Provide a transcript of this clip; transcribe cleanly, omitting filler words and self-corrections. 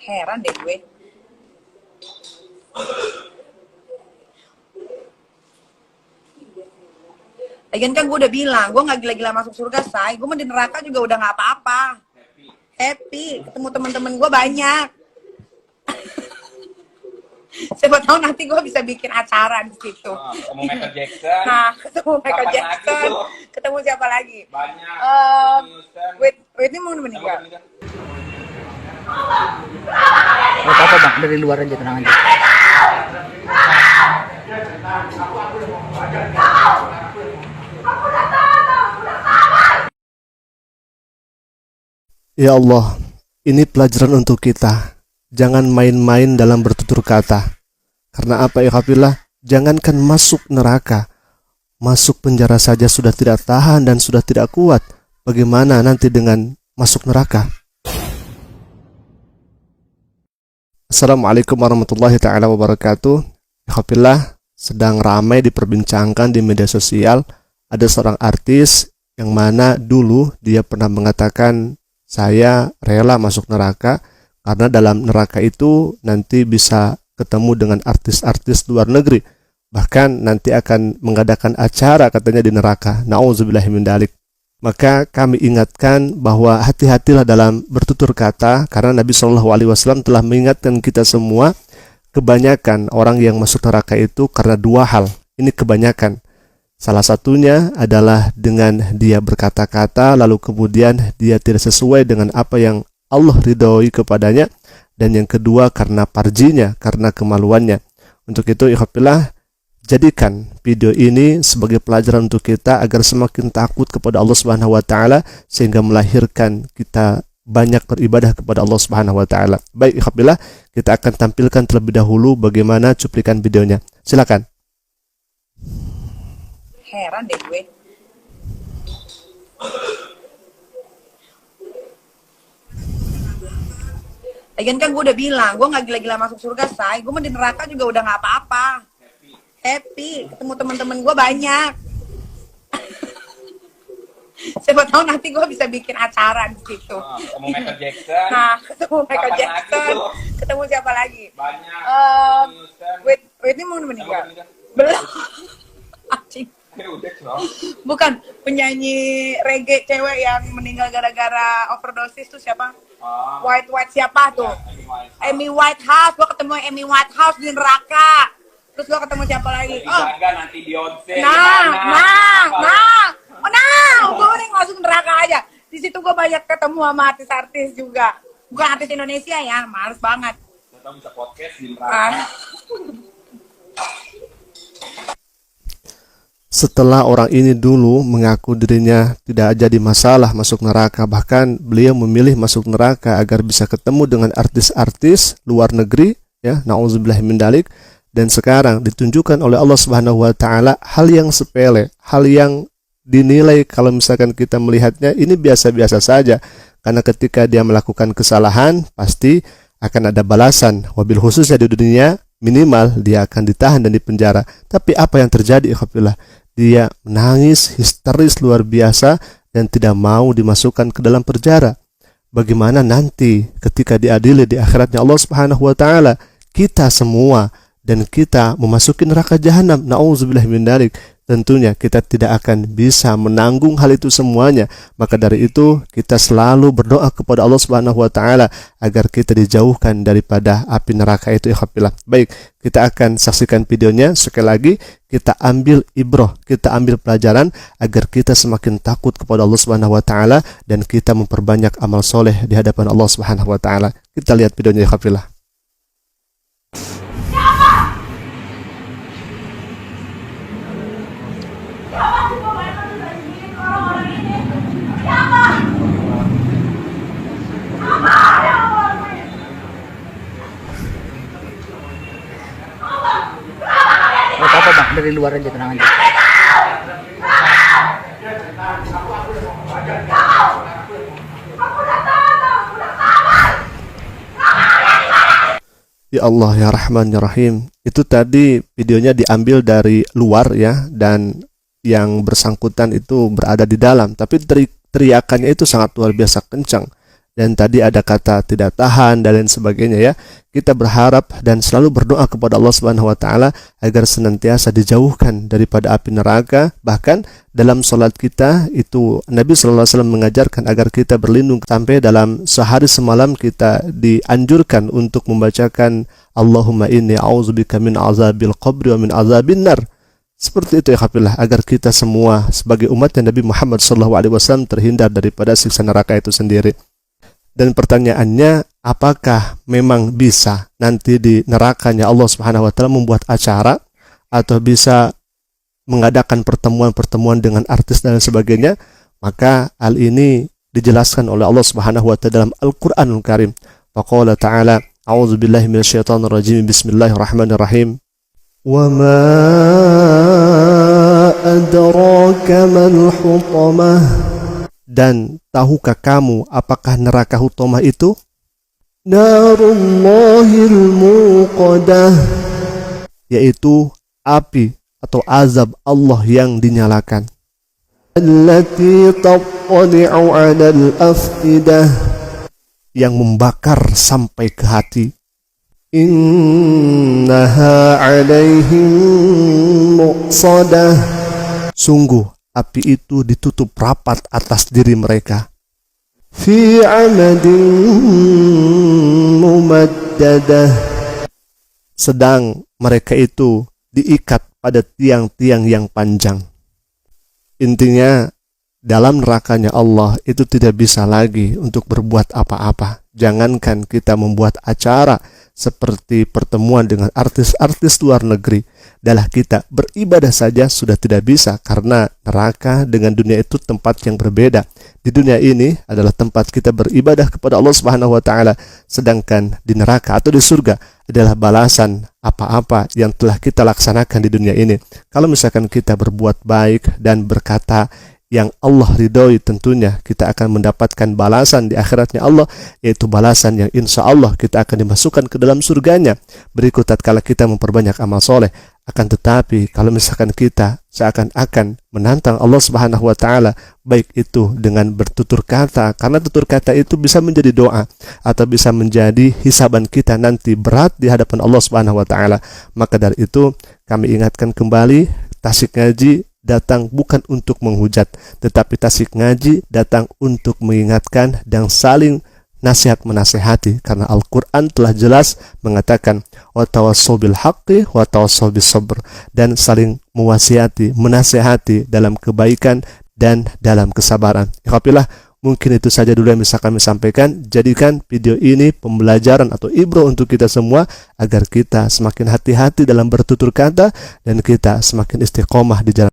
Heran deh gue. Lagian kan gue udah bilang, gue gak gila-gila masuk surga, say. Gue mah di neraka juga udah gak apa-apa. Happy. Ketemu temen-temen gue banyak. Siapa tahu nanti gue bisa bikin acara di situ. Ketemu Michael Jackson. Nah, ketemu Michael Kapan Jackson. lagi tuh? Ketemu siapa lagi? Banyak. Wait, ini mau meninggal. Gak apa-apa bang, dari luar aja, tenang aja. Ya Allah, ini pelajaran untuk kita. Jangan main-main dalam bertutur kata. Karena apa ya kafilah? Jangankan masuk neraka, masuk penjara saja sudah tidak tahan dan sudah tidak kuat. Bagaimana nanti dengan masuk neraka? Assalamualaikum warahmatullahi ta'ala wabarakatuh. Ya kafilah, sedang ramai diperbincangkan di media sosial. Ada seorang artis yang mana dulu dia pernah mengatakan, saya rela masuk neraka karena dalam neraka itu nanti bisa ketemu dengan artis-artis luar negeri. Bahkan nanti akan mengadakan acara katanya di neraka. Nauzubillahi min dzalik. Maka kami ingatkan bahwa hati-hatilah dalam bertutur kata, karena Nabi SAW telah mengingatkan kita semua, kebanyakan orang yang masuk neraka itu karena dua hal. Ini kebanyakan. Salah satunya adalah dengan dia berkata-kata lalu kemudian dia tidak sesuai dengan apa yang Allah ridhoi kepadanya, dan yang kedua karena parjinya, karena kemaluannya. Untuk itu ikhwafillah, jadikan video ini sebagai pelajaran untuk kita agar semakin takut kepada Allah Subhanahu wa taala sehingga melahirkan kita banyak beribadah kepada Allah Subhanahu wa taala. Baik ikhwafillah, kita akan tampilkan terlebih dahulu bagaimana cuplikan videonya. Silakan. Heran deh gue. Lagian kan gue udah bilang, gue gak gila-gila masuk surga, say. Gue mah di neraka juga udah gak apa-apa. Happy. Ketemu temen-temen gue banyak. Siapa tahu nanti gue bisa bikin acara di situ. Ketemu Michael Jackson. Nah, ketemu Michael Kapan Jackson. lagi tuh? Ketemu siapa lagi? Banyak. Wait, ini mau meninggal. Belum. Anjing. Udah dong. Bukan, penyanyi reggae cewek yang meninggal gara-gara overdosis tuh siapa? White siapa tuh? Amy Whitehouse. Gue ketemu Amy Whitehouse di neraka. Terus gue ketemu siapa lagi? Oh, Nanti Beyonce. gue mending masuk neraka aja. Di situ gue banyak ketemu sama artis-artis juga. Bukan artis Indonesia ya, males banget. Kita bisa podcast di neraka. Setelah orang ini dulu mengaku dirinya tidak jadi masalah masuk neraka, bahkan beliau memilih masuk neraka agar bisa ketemu dengan artis-artis luar negeri, ya, nauzubillahi min dzalik, dan sekarang ditunjukkan oleh Allah Subhanahu wa taala hal yang sepele, hal yang dinilai kalau misalkan kita melihatnya ini biasa-biasa saja, karena ketika dia melakukan kesalahan pasti akan ada balasan, wabil khususnya di dunia minimal dia akan ditahan dan dipenjara. Tapi apa yang terjadi ikhwafillah? Dia menangis histeris luar biasa dan tidak mau dimasukkan ke dalam penjara. Bagaimana nanti ketika diadili di akhiratnya Allah Subhanahu wa taala, kita semua dan kita memasuki neraka jahanam. Nauzubillahi min dzalik. Tentunya kita tidak akan bisa menanggung hal itu semuanya. Maka dari itu kita selalu berdoa kepada Allah Subhanahu wa taala agar kita dijauhkan daripada api neraka itu ikhwafillah. Baik, kita akan saksikan videonya. Sekali lagi kita ambil ibroh, kita ambil pelajaran agar kita semakin takut kepada Allah Subhanahu wa taala dan kita memperbanyak amal soleh di hadapan Allah Subhanahu wa taala. Kita lihat videonya ikhwafillah. Gak apa-apa bang, dari luar aja, tenang aja. Ya Allah ya Rahman ya Rahim. Itu tadi videonya diambil dari luar ya, dan yang bersangkutan itu berada di dalam, tapi teriakannya itu sangat luar biasa kencang. dan tadi ada kata tidak tahan dan lain sebagainya ya. Kita berharap dan selalu berdoa kepada Allah Subhanahu wa taala agar senantiasa dijauhkan daripada api neraka. Bahkan dalam salat kita itu Nabi sallallahu alaihi wasallam mengajarkan agar kita berlindung, sampai dalam sehari semalam kita dianjurkan untuk membacakan Allahumma inni a'udzubika min azabil qabri wa min azabin nar. Seperti itu ya kafilah, agar kita semua sebagai umatnya Nabi Muhammad SAW terhindar daripada siksa neraka itu sendiri. Dan pertanyaannya, apakah memang bisa nanti di nerakanya Allah Subhanahu wa taala membuat acara atau bisa mengadakan pertemuan-pertemuan dengan artis dan sebagainya? Maka hal ini dijelaskan oleh Allah Subhanahu wa taala dalam Al-Qur'anul Karim. Faqala ta'ala, a'udzubillahi minasyaitonir rajim, bismillahirrahmanirrahim. Wa ma adraka mal hutamah. Dan tahukah kamu apakah neraka hutamah itu? Narullahil muqadah, yaitu api atau azab Allah yang dinyalakan. Allati tattali'u 'alal afidah, yang membakar sampai ke hati. Innaha 'alaihim muqsadah, sungguh api itu ditutup rapat atas diri mereka. Fi 'amadin mumaddadah, sedang mereka itu diikat pada tiang-tiang yang panjang. Intinya, dalam nerakanya Allah itu tidak bisa lagi untuk berbuat apa-apa. Jangankan kita membuat acara seperti pertemuan dengan artis-artis luar negeri, adalah kita beribadah saja sudah tidak bisa, karena neraka dengan dunia itu tempat yang berbeda. Di dunia ini adalah tempat kita beribadah kepada Allah Subhanahu wa taala, sedangkan di neraka atau di surga adalah balasan apa-apa yang telah kita laksanakan di dunia ini. Kalau misalkan kita berbuat baik dan berkata yang Allah ridhoi, tentunya kita akan mendapatkan balasan di akhiratnya Allah, yaitu balasan yang insya Allah kita akan dimasukkan ke dalam surganya. Berikut tatkala kita memperbanyak amal soleh. Akan tetapi kalau misalkan kita seakan-akan menantang Allah Subhanahu wa taala, baik itu dengan bertutur kata, karena tutur kata itu bisa menjadi doa atau bisa menjadi hisaban kita nanti berat di hadapan Allah Subhanahu wa taala, maka dari itu kami ingatkan kembali, Tasik Ngaji datang bukan untuk menghujat, tetapi Tasik Ngaji datang untuk mengingatkan dan saling nasihat menasehati, karena Al-Quran telah jelas mengatakan wa tawassaw bil haqqi wa tawassaw bis sabr, dan saling mewasiati, menasehati dalam kebaikan dan dalam kesabaran. Alhamdulillah, mungkin itu saja dulu yang bisa kami sampaikan. Jadikan video ini pembelajaran atau ibro untuk kita semua, agar kita semakin hati-hati dalam bertutur kata dan kita semakin istiqomah di jalan